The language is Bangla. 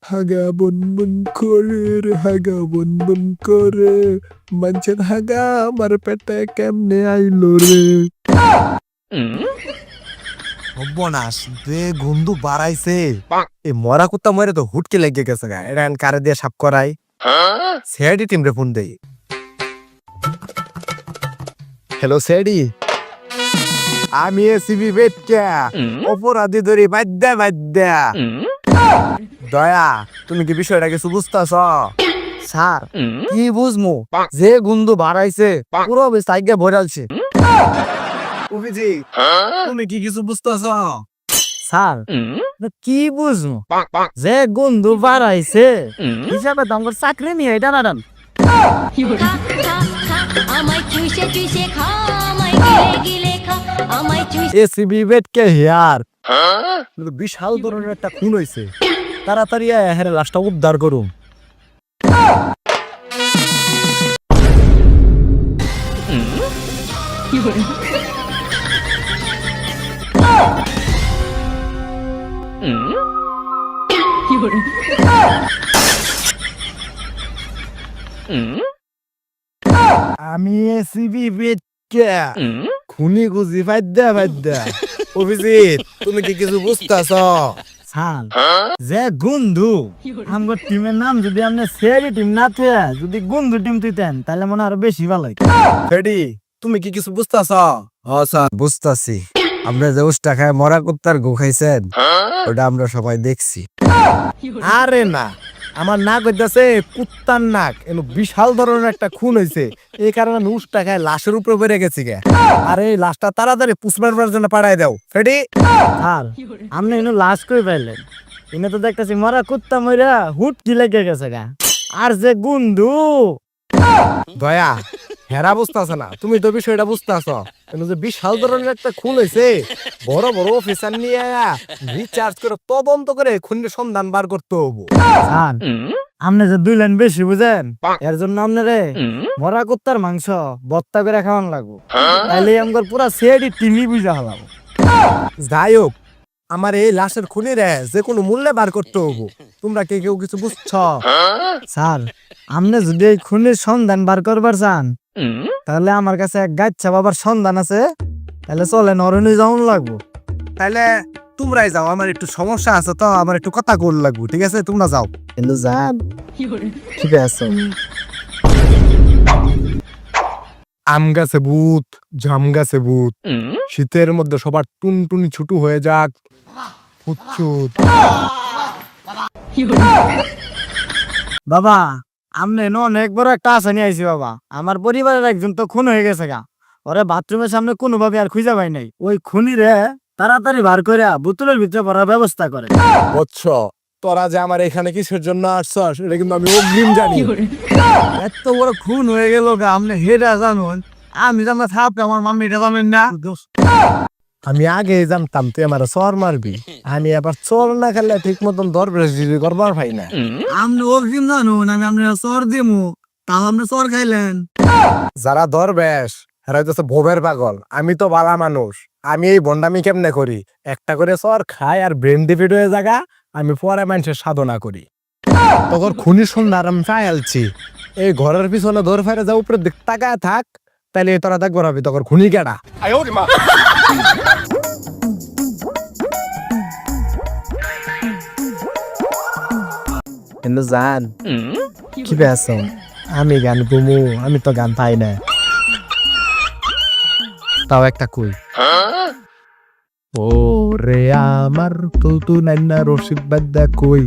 হাগা বন বন করে রে হাগা বন বন করে মানুষের হাগা আমার পেটে কেমনে আইলো রে। সর্বনাশ রে গন্ধু বাড়াইছে। এই মরা কুত্তা মরে তো হুটকে লেগে গেছে গা। এটা কারে দিয়ে সাফ করাই। সেডি টিম রে ফোন দেই। হ্যালো সেডি, আমি এসিবি বেটকা অপরাধী ধরি বাদ্যা বাদ্যা। দয়া, তুমি কি বিষয়টা কিছু বুঝতেছ? স্যার কি বুঝমু, যে গন্ধু বাড়াইছে পুরো সাইকে ভরালছে। অভিজি, তুমি কি কিছু বুঝতেছ? স্যার কি বুঝবো, যে গন্ধু বাড়াইছে হিসাবে তো আমার চাকরি নিয়ে এটা না ডান। খা খা খা আমায় চুষে চুষে খা আমায় গিলে গিলে খা আমায় চুষে এসিবি বেটকে হিয়ার বিশাল ধরনের একটা খুন হইছে। তাড়াতাড়ি হ্যাঁ লাশটা উদ্ধার করুন। আমি এসিবি বেটকে খুনি খুঁজি ফাইদা ফাইদা। অভিজিৎ, তুমি কি কিছু বুঝতেছ? স্যার যে গন্ধু আমার টিমের নাম যদি আপনি সেরি টিম না থুয়ে যদি গন্ধু টিম তুইতেন তাহলে মনে হয় আরো বেশি ভালো হইতো। ফেডি, তুমি কি কিছু বুঝতেছ? স্যার বুঝতাছি। আমরা যে উষ্টা খায় মরা কুত্তার গু খাইছেন ওটা আমরা সবাই দেখছি। আরে না, আমার নাক হইতাছে কুত্তার নাক। এলো বিশাল ধরনের একটা খুন হয়েছে, এই কারণে আমি উষ্টা খায় লাশের উপরে বেড়ে গেছি গে। আরে এই লাশটা তাড়াতাড়ি পুষ্পার জন্য পাঠাই দাও ফেডি। স্যার আপনি এনে লাশ করে পাইলেন, এনে তো দেখতেছি মরা কুত্তা মরা হুট কি লেগে গেছে গা। আর যে গন্ধু দয়া, হেরা বুঝতেছে না, তুমি তো বিষয়টা বুঝতেছ। যে বিশাল ধরনের একটা খুন হয়েছে, বড় বড় অফিসার নিয়ে রিচার্জ করে তদন্ত করে খুনের সন্ধান বার করতে হবো। স্যার আপনি যে 2 লাইন বেশি বুঝেন, এর জন্য আপনারে মরা কুত্তার মাংস বত্তা করে খাওয়ান লাগবো, তাইলে আমার পুরা সেডি টিমই বুঝা হলাবো। যাই হোক, আমার এই লাশের খুনিরে যে কোনো মূল্যে বার করতে হবো। তোমরা কে কেউ কিছু বুঝছ? স্যার আপনি যদি এই খুনের সন্ধান বার করবার চান তাহলে আমার কাছে এক গাচ্ছা বাবার সন্ধান আছে, তাহলে চলে নরনি যাওন লাগবো। তাহলে তোমরাই যাও, আমার একটু সমস্যা আছে তো, আমার একটু কথা কল লাগবো। ঠিক আছে, তোমরা যাও। কিন্তু যান ঠিক আছে। আম গাছে ভূত, জাম গাছে ভূত, শীতের মধ্যে সবার টুনটুনি ছুটু হয়ে যাক। ফুচ্ছুত। বাবা আপনি অনেক বড় একটা আশা নিয়ে আইছি বাবা। আমার পরিবারের একজন তো খুন হয়ে গেছে গা, ওরে বাথরুমের সামনে কোনোভাবে আর খুঁজে পাই নাই। ওই খুনিরে তাড়াতাড়ি বার করে বোতলের ভিতরে ভরার ব্যবস্থা করে। বৎস, তোরা যে আমার এখানে কিসের জন্য আসছস এটা কিন্তু আমি অগ্রিম জানি। এত বড় খুন হয়ে গেল গা, আপনি হেরা জানুন, আমি জানলে থাকবে আমার মাম্মিটা জানেন না। আমি আগে জানতাম তুই আমার চর মারবি, আমি আবার চর না খেলে ঠিক মতন দরবেশ করবার পাই না। আপনি অগ্রিম জানুন, আমি আপনার চর দিমু, তাও আপনি চর খাইলেন। যারা দরবেশ এরা হইতেছে ভোবের পাগল, আমি তো বালা মানুষ। আমি এই বন্ডামি কেমনে করি, একটা করে চর খাই আর ব্রেন ডিফিট হয়ে জায়গা, আমি পরে মানুষের সাধনা করি। তখন খুনির সন্ধ্যা আমি ফাইলছি এই ঘরের পিছনে দৌড় ফেরে যা উপরে দিক তাকায় থাক, তাইলে তোরা দেখবো না তখন খুনি কেডা। কিন্তু জান কি বেশ, আমি গান গুমু, আমি তো গান পাই না। তাও একটা কই, ও রে আমার তুলতু নাইনা রশিদ বাদ্দা কই।